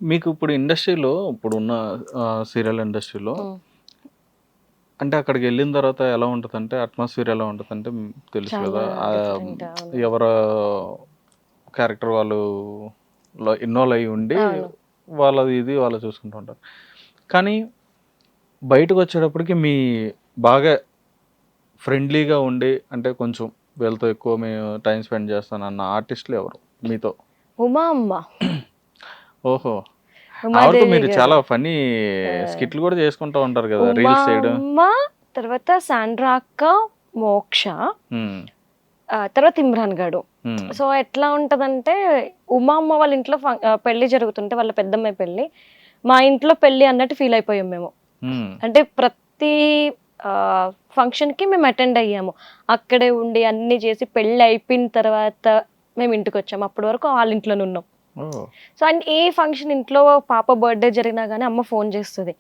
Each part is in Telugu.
మీకు ఇప్పుడు ఇండస్ట్రీలో ఇప్పుడున్న సీరియల్ ఇండస్ట్రీలో ఉమ్, అంటే అక్కడికి వెళ్ళిన తర్వాత ఎలా ఉంటుందంటే అట్మాస్ఫియర్ ఎలా ఉంటుందంటే తెలుసు కదా. చాలా డిఫరెంట్. అవును. ఎవరు క్యారెక్టర్ వాళ్ళు ఇన్వాల్వ్ అయ్యి ఉండి అవును. వాళ్ళది ఇది వాళ్ళు చూసుకుంటూ ఉంటారు. కానీ బయటకు వచ్చేటప్పటికి మీ బాగా ఫ్రెండ్లీగా ఉండి అంటే కొంచెం వీళ్ళతో ఎక్కువ మేము టైం స్పెండ్ చేస్తాను అన్న ఆర్టిస్టులు ఎవరు మీతో? ఉమా అమ్మ, ఓహో, ఆవిడతో ఉమాదేవి మీరు గారు, చాలా ఫన్నీ స్కిట్లు కూడా చేసుకుంటూ ఉంటారు కదా ఉమా రీల్స్ సైడ్. అమ్మ, తర్వాత సాండ్రా అక్క, మోక్ష, తర్వాత ఇమ్రాన్ గాడు. సో ఎట్లా ఉంటదంటే, ఉమా అమ్మ వాళ్ళ ఇంట్లో పెళ్లి జరుగుతుంటే, వాళ్ళ పెద్దమ్మాయి పెళ్లి, మా ఇంట్లో పెళ్లి అన్నట్టు ఫీల్ అయిపోయాం మేము. అంటే ప్రతి ఫంక్షన్ కి మేము అటెండ్ అయ్యాము, అక్కడే ఉండి అన్ని చేసి పెళ్లి అయిపోయిన తర్వాత మేము ఇంటికి వచ్చాము. అప్పటి వరకు వాళ్ళ ఇంట్లోనే ఉన్నాం. సో అండ్ ఏ ఫంక్షన్, ఇంట్లో పాప బర్త్డే జరిగినా కానీ అమ్మ ఫోన్ చేస్తుంది,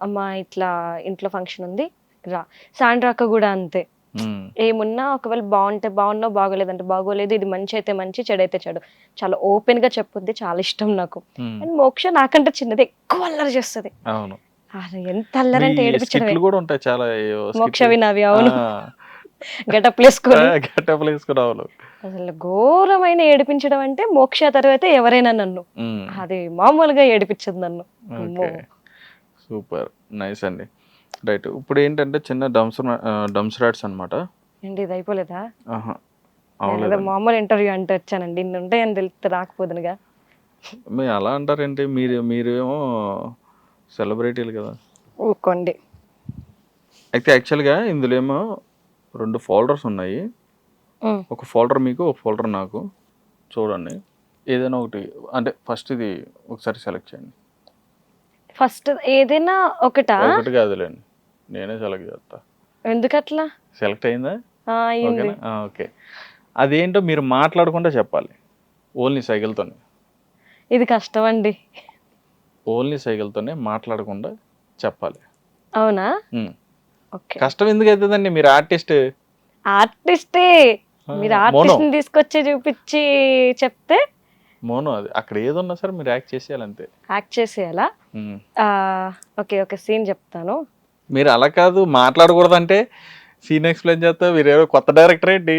అమ్మ ఇట్లా ఇంట్లో ఫంక్షన్ ఉంది రా. సాండ్రా అక్క కూడా అంతే. ఏమున్నా ఒకవేళ బాగుంటే బాగున్నావు, బాగోలేదంటే బాగోలేదు, ఇది మంచి అయితే మంచి, చెడైతే చెడు, చాలా ఓపెన్ గా చెప్పుద్ది. చాలా ఇష్టం నాకు. అండ్ మోక్ష నాకంటే చిన్నది, ఎక్కువ అల్లరి చేస్తుంది. అవును, ఎంత అల్లరంటే ఏడిపించడమే. కూడా ఉంటాయి చాలా మోక్ష వినావి. అవును, గెటప్ వేసుకొని గెటప్ వేసుకురావాలి. అసలు ఘోరమైన ఏడిపించడం అంటే మోక్ష తర్వాత ఎవరైనా నన్ను, అది మామూలుగా ఏడిపించదు నన్ను. సూపర్ నైస్ అండి. రైట్, ఇప్పుడు ఏంటంటే చిన్న డంప్స్ రాట్స్ అనమాట. ఏంటి ఇది అయిపోలేదా? అవలేదు, మామూలు ఇంటర్వ్యూ అంటే వచ్చానండి, ఇన్ని ఉంటాయని తెలిస్తే రాకపోదునుగా. మీరు అలా అంటారేంటి? మీరేమో సెలబ్రిటీలు కదా. ఊకోండి. అయితే యాక్చువల్గా ఇందులో ఏమో 2 ఫోల్డర్స్ ఉన్నాయి. ఒక ఫోల్డర్ మీకు, ఒక ఫోల్డర్ నాకు. చూడండి ఏదైనా ఒకటి, అంటే ఫస్ట్ ఇది ఒకసారి సెలెక్ట్ చేయండి. ఫస్ట్ ఏదైనా ఒకటా? ఒకటి కాదులేండి, నేనే సెలెక్ట్ చేస్తా. ఎందుకట్లా? సెలెక్ట్ అయిందా? అయింది. ఓకే, అదేంటో మీరు మాట్లాడకుండా చెప్పాలి, ఓన్లీ సైకిల్తోనే. ఇది కష్టం అండి. ఓన్లీ సైకిల్తోనే మాట్లాడకుండా చెప్పాలి. అవునా? ఓకే. కష్టం ఎందుకు అవుతుందండి, మీరు ఆర్టిస్ట్. ఆర్టిస్టే, మీరు ఆర్టిస్ట్ ని తీసుకొచ్చి చూపించి చెప్తే మోనో అది అక్కడ ఏదున్నా సరే మీరు యాక్ట్ చేసేయాలి అంతే. యాక్ట్ చేసేయాలా? ఓకే, ఒక సీన్ చెప్తాను. మీరు అలా కాదు, మాట్లాడకూడదు అంటే సీన్ ఎక్స్ప్లెయిన్ చేస్తా. మీరేమో కొత్త డైరెక్టర్ ఏంటి,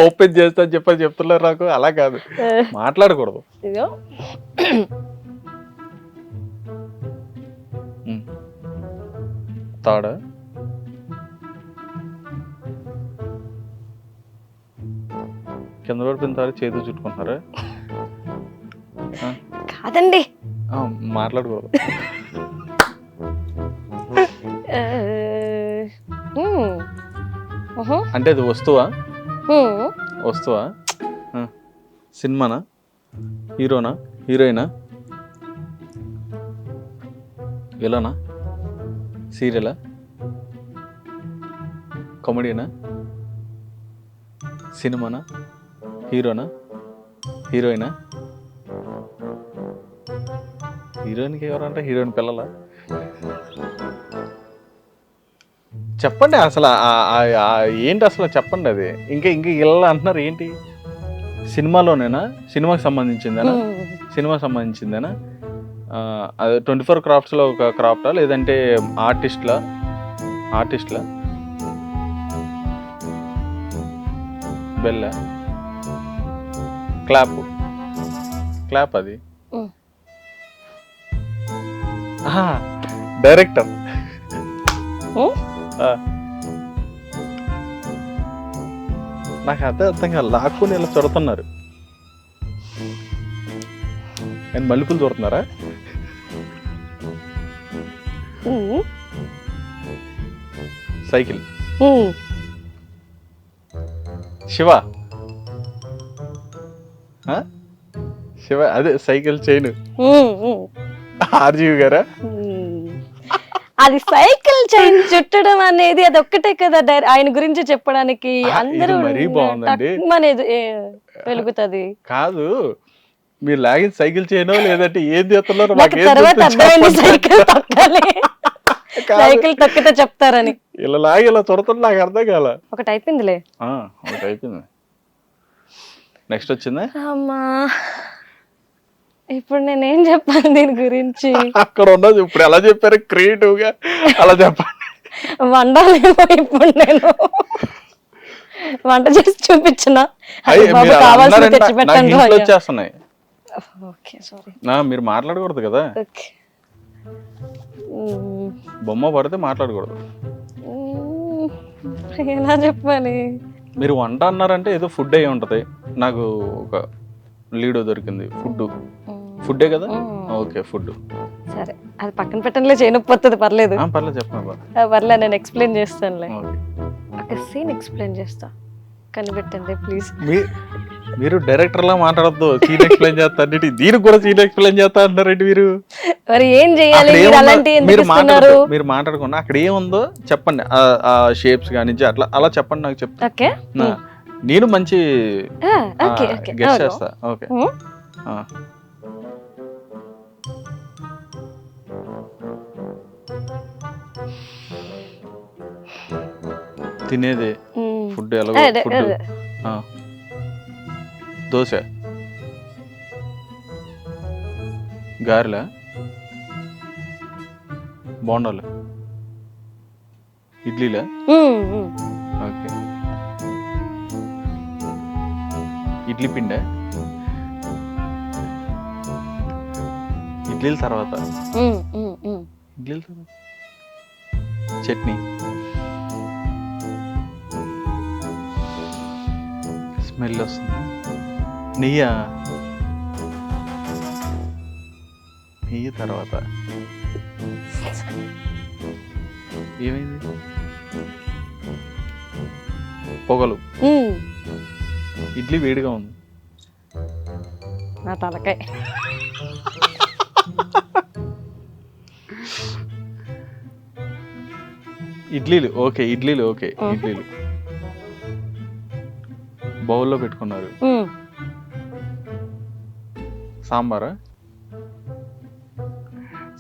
ఓపెన్ చేస్తా చెప్తున్నారు నాకు. అలా కాదు, మాట్లాడకూడదు. ఇదో తాడా కింద పడిపోయిన తాడు చేతులు చుట్టుకుంటున్నారా? కాదండి, మాట్లాడకూడదు. అంటే అది వస్తువా? వస్తువా? సినిమానా? హీరోనా? హీరోయినా? విలనా? సీరియలా? కామెడీనా? సినిమానా? హీరోనా? హీరోయినా? హీరోయిన్కి ఎవరంటే హీరోయిన్ పిల్లలా? చెప్పండి అసలు ఏంటి అసలు చెప్పండి. అది ఇంకా ఇంకా ఇలా అంటున్నారు ఏంటి? సినిమాలోనేనా? సినిమాకి సంబంధించిందేనా? సినిమాకి సంబంధించిందేనా? అదే 24 క్రాఫ్ట్స్లో ఒక క్రాఫ్టా, లేదంటే ఆర్టిస్ట్లా? బెల్లా? క్లాప్ అది డైరెక్టర్. నాకు అర్థం కాదు, లాక్కుని ఇలా చదువుతున్నారు అండ్ మల్లెపూలు చూడుతున్నారా? సైకిల్ శివ అదే సైకిల్ చైన్ ఆర్జీవి గారా? అది సైకిల్ చైన్ చుట్టడం అనేది అది ఒక్కటే కదా ఆయన గురించి చెప్పడానికి. అందరూ మరీ బాగుందండి వెలుగుతుంది కాదు. మీరు లాగిన సైకిల్ చైన్ లేదంటే ఏం చేస్తున్నారు? తర్వాత అర్థమైంది సైకిల్ తొక్కాలి, సైకిల్ తొక్కితే చెప్తారని. ఇలా లాగి ఇలా చొరతుంది, నాకు అర్థం కాల. ఒకటి అయిపోయిందిలే. ఒకటి అయిపోయింది. నెక్స్ట్ వచ్చిందా? అమ్మా ఇప్పుడు నేనేం చెప్పాలి దీని గురించి? అక్కడ ఉన్నది ఇప్పుడు ఎలా చెప్పారు క్రియేటివ్ గా అలా చెప్పండి. వండాలేమో ఇప్పుడు నేను వంట చేసి చూపించిన అయ్యి బాబు మీరు అలా కావాల్సింది అన్నారంటే తెచ్చి నాకు పెట్టండి ఇంట్లో అయ్యా. వచ్చేస్తున్నాయి. Okay sorry. మీరు మాట్లాడకూడదు కదా, ఓకే. బొమ్మ పడితే మాట్లాడకూడదు. ఎలా చెప్పాలి? మీరు వంట అన్నారంటే ఏదో ఫుడ్ అయి ఉంటది, నాకు ఒక లీడ్ దొరికింది. ఫుడ్డే కదా, ఓకే ఫుడ్. సరే అది పక్కన పెట్టండిలే, చేయనొప్పొస్తుంది పర్లేదు. పర్లేదు చెప్పండి. పర్లేదు నేను ఎక్స్ప్లెయిన్ చేస్తానులే. ఓకే. ఒక సీన్ ఎక్స్ప్లెయిన్ చేస్తా, కనిపెట్టండి ప్లీజ్. మీరు డైరెక్టర్ లా మాట్లాడద్దు, సీన్ ఎక్స్ప్లెయిన్ చేస్తా అన్నిటి, దీనికి కూడా సీన్ ఎక్స్ప్లెయిన్ చేస్తా అంటారండి మీరు. మరి ఏం చేయాలి, మీరు అలాంటి ఎందుకు ఇస్తున్నారు? మీరు మాట్లాడకుండా అక్కడ ఏముందో చెప్పండి, ఆ షేప్స్ కానీ అట్లా అలా చెప్పండి, నాకు చెప్తా. ఓకే నేను మంచి ఓకే గెస్ చేస్తా. ఓకే. తినేది ఫుడ్ ఎలాగో ఫుడ్. దోశ, గారెలా, బోండాలు, ఇడ్లీలా? ఓకే. ఇడ్లీ పిండే, ఇడ్లీల తర్వాత చట్నీ, స్మెల్ వస్తుంది, నెయ్యి తర్వాత ఏమైంది, పొగలు, ఇడ్లీ వేడిగా ఉంది, నా తలకాయ. ఇడ్లీలు ఓకే, ఇడ్లీలు బౌల్లో పెట్టుకున్నారు. సాంబారా?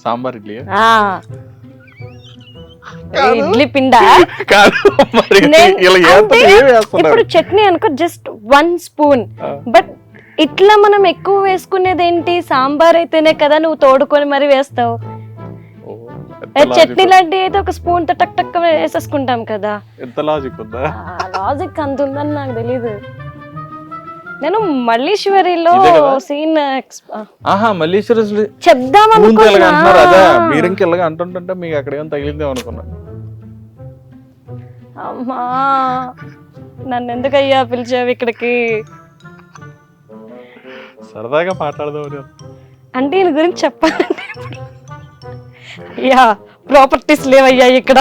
సాంబార్ ఇడ్లీ ఇడ్లీ పిండా కాదు. ఇప్పుడు చట్నీ అనుకో జస్ట్ 1 స్పూన్, బట్ ఇట్లా మనం ఎక్కువ వేసుకునేది ఏంటి, సాంబార్ అయితేనే కదా నువ్వు తోడుకొని మరి వేస్తావు. చట్నీ లాంటి అయితే ఒక స్పూన్ తో టక్ టక్ వేసేసుకుంటాం కదా. ఎంత లాజిక్ ఉందా? లాజిక్ అంత ఉందని నాకు తెలీదు. నేను మల్లీశ్వరిలో సీన్ మల్లీశ్వరి చెప్దాం అనుకున్నా, మీరింకెళ్ళగా అంటుంటే మీకు అక్కడ ఏం తగిలిందేమో అనుకున్నా. అమ్మా నన్ను ఎందుకయ్యా పిలిచావు ఇక్కడికి? సరదాగా మాట్లాడదాం అంటే దీని గురించి చెప్పాలంటే అయ్యా ప్రాపర్టీస్ లేవయ్యా ఇక్కడ.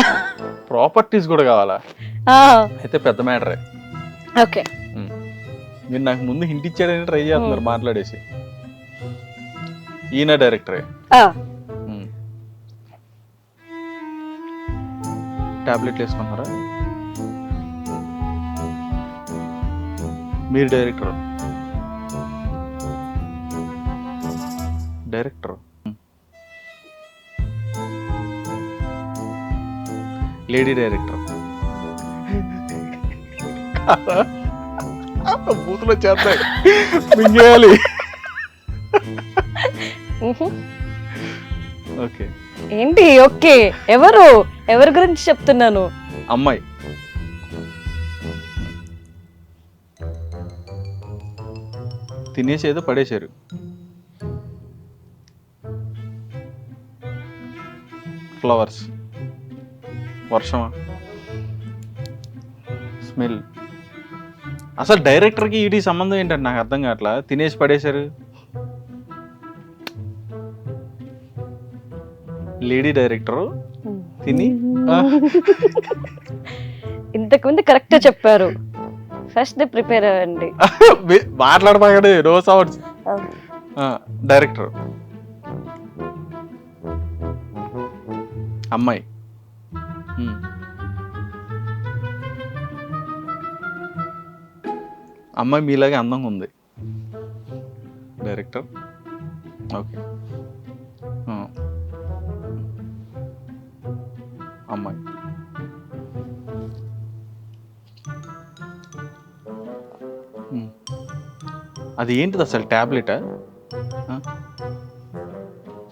ప్రాపర్టీస్ కూడా కావాలా? అయితే పెద్ద మ్యాటరే. ఓకే. మీరు నాకు ముందు హింట్ ఇచ్చాడని ట్రై చేస్తున్నారు మాట్లాడేసి. ఈయన డైరెక్టరే. టాబ్లెట్లు వేసుకున్నారా? మీరు డైరెక్టర్. Lady director. బూతులో చేస్తాయి మింగేయాలి. ఓకే. ఏంటి ఓకే, ఎవరి గురించి చెప్తున్నాను? అమ్మాయి. తినేసేదో పడేశారు. ఫ్లవర్స్, వర్షమా, స్మెల్. అసలు డైరెక్టర్కి వీటి సంబంధం ఏంటంటే నాకు అర్థం కావట్లా. తినేసి పడేశారు. లేడీ డైరెక్టర్ తిని ఇంతకుముందు కరెక్ట్ చెప్పారు. ఫస్ట్ ప్రిపేర్ అవ్వండి. మాట్లాడబాగండి, నో సౌండ్స్. డైరెక్టర్, అమ్మాయి, అమ్మాయి మీలాగే అందంగా ఉంది. డైరెక్టర్. ఓకే. అమ్మాయి, అది ఏంటిది అసలు? టాబ్లెటా?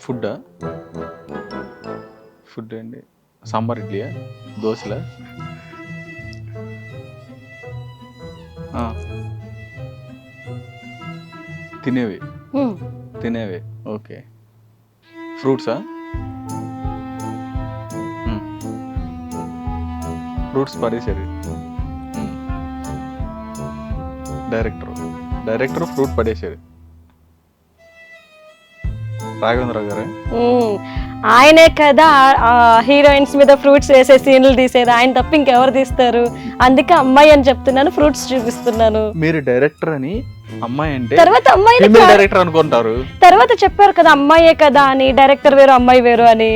ఫుడ్డా? ఫుడ్ అండి, సాంబార్ ఇడ్లీయా, దోశలా? తినేవి తినేవి, ఓకే. ఫ్రూట్సా? ఫ్రూట్స్ పడేసారు. డైరెక్టర్ ఫ్రూట్ పడేసారు. రాఘవేంద్రరావు గారు ఆయనే కదా హీరోయిన్స్ మీద ఫ్రూట్స్ వేసే సీన్లు తీసేది, ఆయన తప్ప ఇంకెవరు తీస్తారు? అందుకే అమ్మాయి అని చెప్తున్నాను, ఫ్రూట్స్ చూపిస్తున్నాను. మీరు డైరెక్టర్ అని, అమ్మాయి అంటే తర్వాత అమ్మాయి డైరెక్టర్ అనుకుంటారు. తర్వాత చెప్పారు కదా అమ్మాయే కదా అని, డైరెక్టర్ వేరు అమ్మాయి వేరు అని.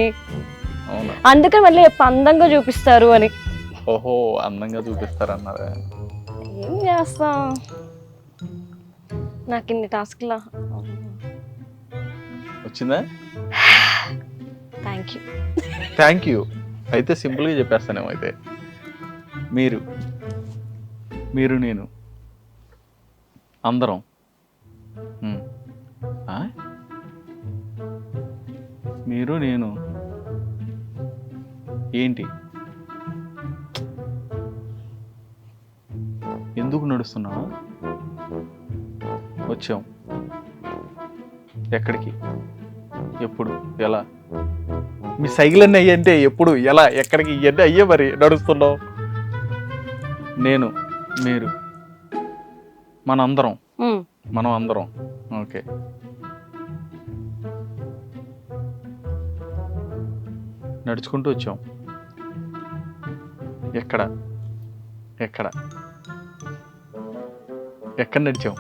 అందుకని మళ్ళీ అందంగా చూపిస్తారు అని. ఓహో, అందంగా చూపిస్తారు అన్నారా? ఏం చేస్తాం, నాకు ఇన్ని టాస్క్లా వచ్చిందా? Thank you. అయితే సింపుల్గా చెప్పేస్తానేమో. అయితే మీరు నేను అందరం మీరు నేను ఏంటి, ఎందుకు నడుస్తున్నావా? వచ్చాం, ఎక్కడికి, ఎప్పుడు, ఎలా? మీ సైకిల్ అన్నీ అయ్యంటే ఎప్పుడు, ఎలా, ఎక్కడికి, ఇవన్నీ అయ్యే మరి నడుస్తున్నావు. నేను, మీరు, మనం అందరం, ఓకే. నడుచుకుంటూ వచ్చాం, ఎక్కడ నడిచాం?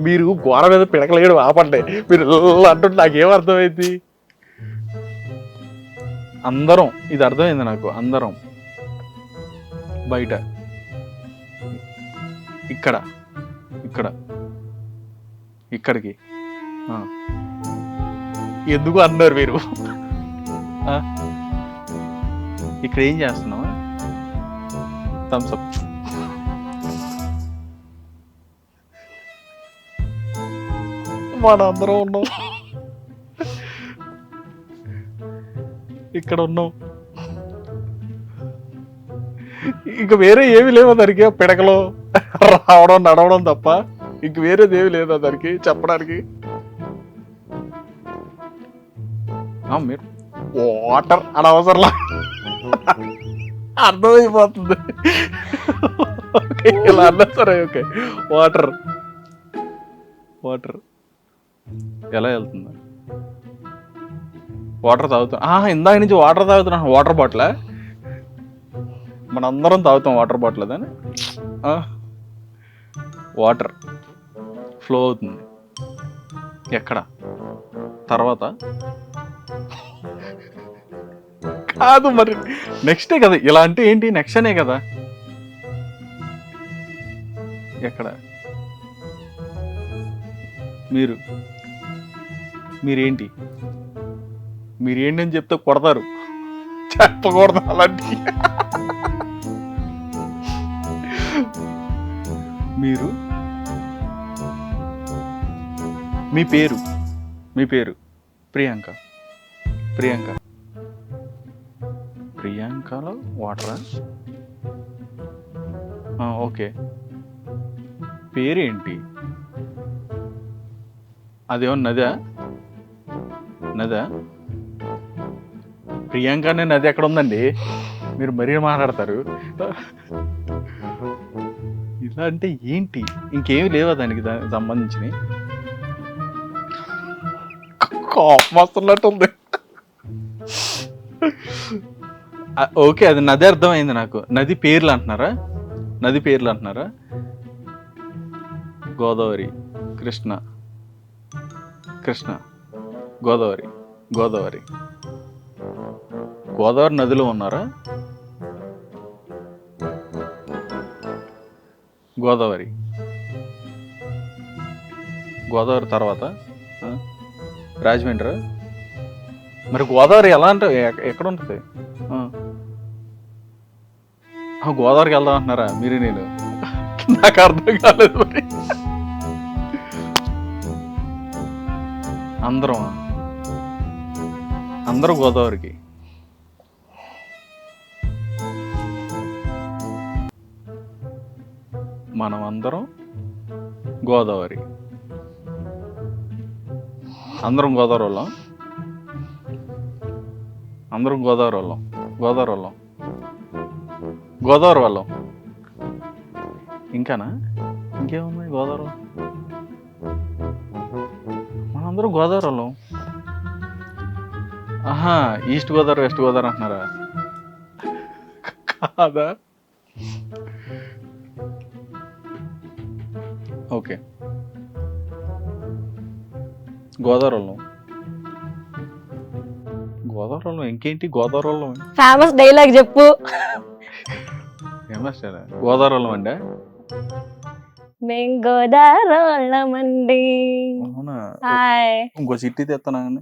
మీరు గోడ మీద పిడకలేయడం ఆపండి. మీరు అంటుంటే నాకేం అర్థమైంది? అందరం, ఇది అర్థమైంది నాకు. అందరం బయట, ఇక్కడికి ఎందుకు అన్నారు మీరు? ఇక్కడ ఏం చేస్తున్నావా? థమ్స్అప్. మనందరం ఉన్నాం, ఇక్కడ ఉన్నాం. ఇంక వేరే ఏమి లేవు దానికి, పిడకలో రావడం నడవడం తప్ప ఇంక వేరేది ఏమి లేదా దానికి చెప్పడానికి? మీరు వాటర్ అనవసరంలా అర్థమైపోతుంది. ఇలా అన్నా సరే, ఓకే. వాటర్ ఎలా వెళ్తుందా? వాటర్ తాగుతున్నా, ఇందాక నుంచి వాటర్ తాగుతున్నా. వాటర్ బాటిల్ మనందరం తాగుతాం, వాటర్ బాటిల్ అదని. వాటర్ ఫ్లో అవుతుంది, ఎక్కడ? తర్వాత కాదు మరి, నెక్స్టే కదా. ఇలా అంటే ఏంటి, నెక్స్ట్ అనే కదా. ఎక్కడ? మీరేంటి అని చెప్తే కొడతారు, చెప్పకూడదు అలాంటి. మీరు, మీ పేరు ప్రియాంకలో వాటరా? ఓకే. పేరేంటి? అదేమో నదా? ప్రియాంక అనే నది ఎక్కడ ఉందండి? మీరు మరీ మాట్లాడతారు. ఇలా అంటే ఏంటి? ఇంకేమి లేవా దానికి సంబంధించినవి? కోపం వస్తున్నట్టుంది. ఓకే, అది నది అర్థమైంది నాకు. నది పేర్లు అంటున్నారా? గోదావరి, కృష్ణ, గోదావరి నదిలో ఉన్నారా? గోదావరి తర్వాత రాజమండ్రి. మరి గోదావరి ఎలా అంటే ఎక్కడ ఉంటుంది? గోదావరికి వెళ్దాం అంటున్నారా మీరు? నేను నాకు అర్థం కాలేదు మరి. అందరూ గోదావరికి. మనం అందరం గోదావరి. అందరం గోదావరి వాళ్ళం. అందరం గోదావరి వాళ్ళం. గోదావరి వాళ్ళం. ఇంకానా? ఇంకేముంది గోదావరి? మనందరం గోదావరి వాళ్ళం. ఆహా, ఈస్ట్ గోదావరి వెస్ట్ గోదావరి అంటున్నారా? కాదా? ఓకే, గోదావరి వాళ్ళం. ఇంకేంటి గోదావరి వాళ్ళం? ఫేమస్ డైలాగ్ చెప్పు. ఫేమస్ గోదావరి వాళ్ళం అండి. మేము గోదావరి వాళ్ళమండి. అవునా? హాయ్. ఇంకో చిట్టి తెస్తానండి.